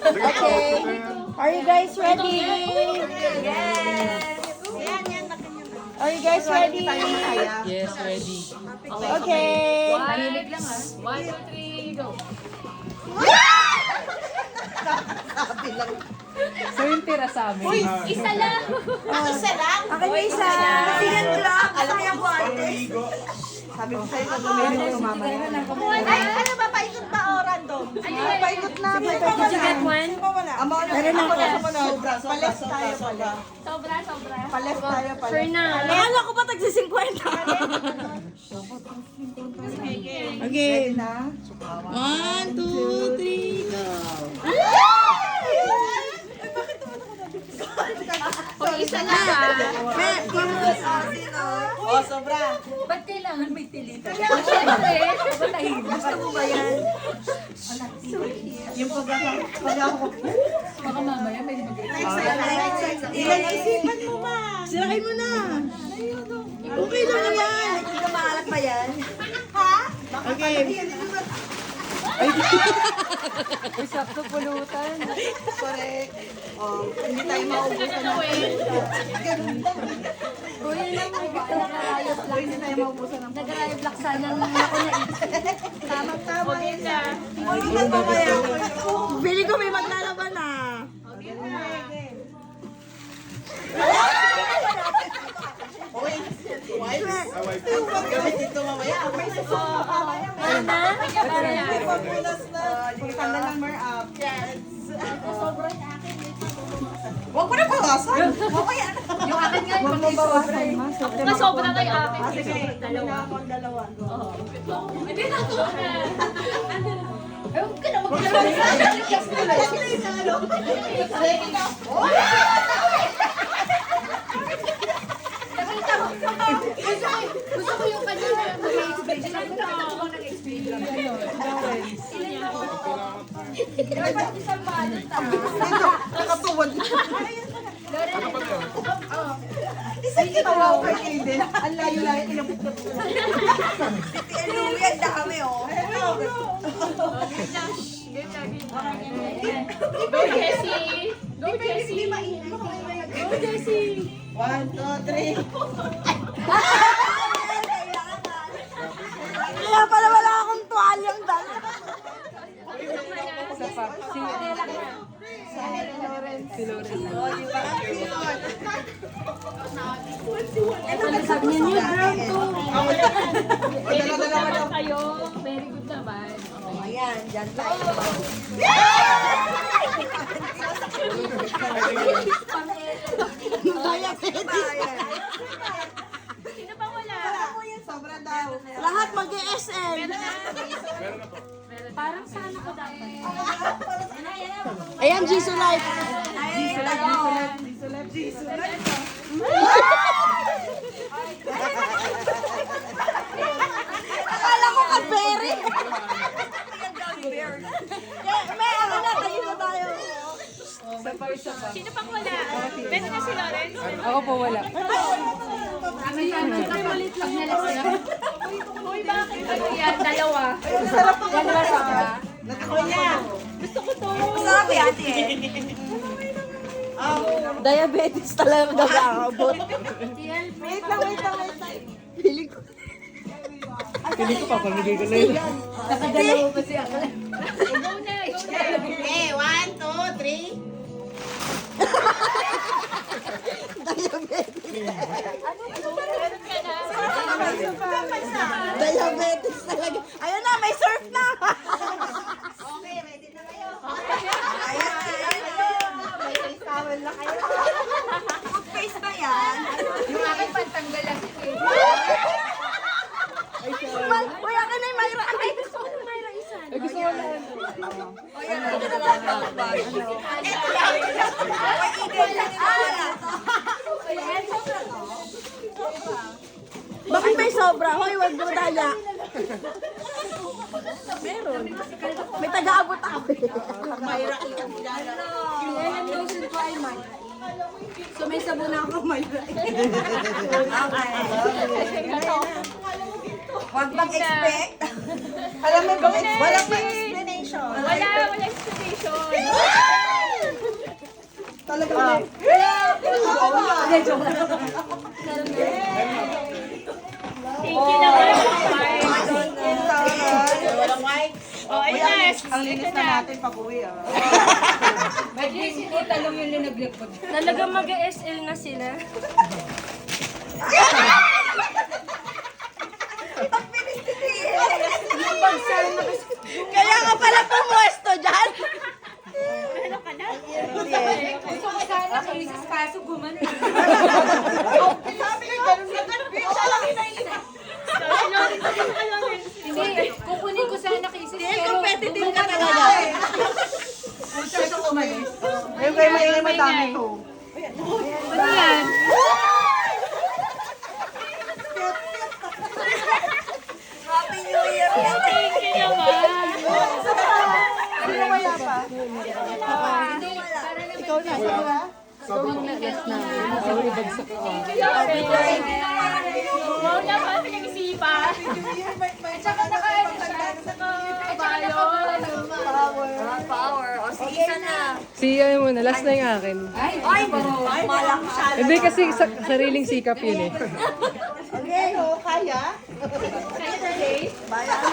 Okay. Are you guys ready? Yes! Are you guys ready? Yes, ready. Okay. Mahilig lang ah. 1, 2, 3, go. So yung tira sa amin. Isa lang! Isa lang? Akin yung isa. Tingnan ko lang. Alam mo yung guantes. Sabi ko sa'yo, gagawin ko mamaya. Ay, ano ba? Paikot ba o random? Paikot na. Did you get one? Meron na ako. Pales tayo pala. Sobra. Pales tayo pala. Akala ko ba tagsi-50? Okay. Na? 1, 2, 3, go. O, isa lang ah. Oh, sobra. Ba't kailangan may tilita? Siyempre, batahin. Gusto mo ba yan? Yung pag ako. Baka mamaya may mag-i- Ilan isipan mo ba? Sirakin mo na. Okay lang naman. Hindi ka maalat pa yan? Ha? Okay. Uy, sakto pulutan. Correct. Oh, hindi tayo maubusan ng Kuya lang, nag-riot lang. hindi tayo maubusan ng Nag-riot lang sana nung ako na Tama yun na. Ulitan pa kaya ako. Bili ko may maglalaban na. Okay. Wipes. Gamit dito mamaya. May susunod pa mamaya. Ano na? May pagpunas na. Pagtanda ng mer-up. Yes. Huwag mo na bawasan. Mamaya na. Yung akin nga, yung mag-sobra. Masobra kayo akin. Sige, dalawa. Ako ang dalawa. Hindi na ako. Ewan ka na Nakita mo. Gusto ko yung kanina mag-explain. Sabi ko ako nag-explain lang. Dapat isang balot Nakatuwad. Isang kitawa ko kay Aiden. Ang layo-layo. Inabot na po. Ano yan? Dami oh. Go, Jessie! Go, Jessie! Go, Jessie! 1, 2, 3. Kaya pala wala akong tuwalyang dala. Isa pa. Si Lawrence. Sabi niya niyo, Dala-dala daw. kayo. Very good naman. Ayan, dyan tayo. Sino pa wala? Sobra daw. Lahat mag-SM. Parang sana ko dapat. Ayan, Jisoo Life. Akala ko ka-berry. May ano na, tayo na tayo. Isa pa, isa pa. Sino pang wala? Meron na si Lawrence. Ako po wala. Malit lang nila sila. Uy, bakit? Ano yan? Dalawa. Dalawa sa ka. Gusto ko to. Sabi ate eh. Diabetes talaga nag-aabot. Wait lang. Pili ko. Pili ko, papamigay ko na yun. Nakadalawa pa siya. Go na. Okay, 1, 2, 3. Diabetes talaga. Ayun na, may surf na. Okay, ready na kayo. Ayan. May face towel na kayo. Toothpaste ba yan? Yung akin pantanggal lang. Kuya ka na yung Mayra. Ay, gusto ko ng Myra isa. Ay, gusto ko na. O yan, ito na lang ang bag. Ito lang. May igay lang Bakit may sobra? Hoy, wag mo daya. Meron. May taga-abot ako. Mayra ilang Kailan daw siya ko ay Mayra. So may sabon ako Mayra. Huwag mag-expect. Alam mo, walang explanation. Wala explanation. talaga. Walang mic. Oh, yes. Ang linis na natin pag-uwi, ah. Talong yung linaglag ko. Talagang mag-SL na sila. Kaya ka pala pumuesto dyan. Gusto ko sana krisis kaso gumano. Sabi ko, ganun na ganun. Hindi, kukunin ko sana krisis pero Competitive ka talaga. Gusto siya umalis. Ayun kayo maingay madami to. Ano yan? Happy New Year! Ano na maya pa? Ikaw na, ikaw na? Yes na. Ako ibagsak ko. Wow naman, pinag-isipan. Tsaka nakaano siya. Tsaka Power. O, si Isa na. Si ano muna, last na yung akin. Ay, malak siya. Hindi kasi sariling sikap yun eh. Okay, o, kaya? Bayan na.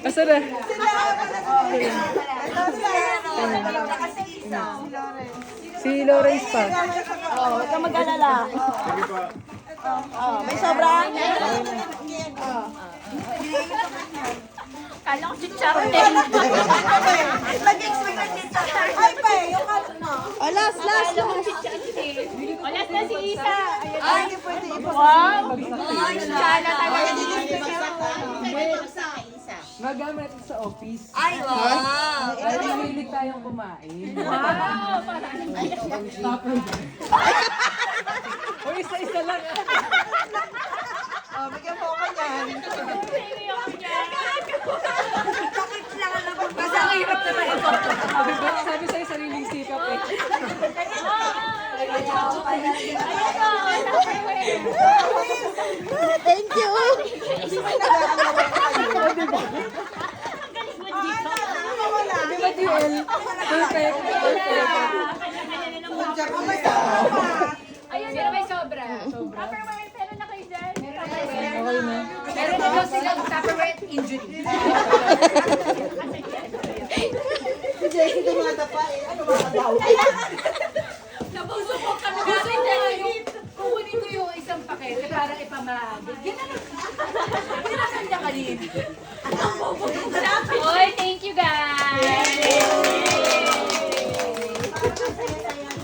Asa na? Si Lawrence pa. Oh, huwag kang mag-alala. Oh, may sobra? Kala ko si Charlene. Nag-expect na dito. Ay, pa, yung kalat mo. Oh, last. Wala na si Isa. Ay, hindi pwede iba. Wow. Sana talaga. Magamit ito sa office. Ay, wow. Ay, mahilig tayong kumain. Wow. O isa-isa lang. Oh, bigyan mo ako yan. Kasi ang hirap naman ito. Sabi sa'yo sariling sikap eh. Thank you. Di ba, Duel? Perfect. Ayun, pero may sobra. Tupperware, pero na kayo dyan. Okay na. Meron na daw silang Tupperware injury. Si Jessie dumadapa eh. Ano mga daw? Nabusok kami. Gusto niya yung kukunin ko yung isang pakete para ipamahagi. Ginanong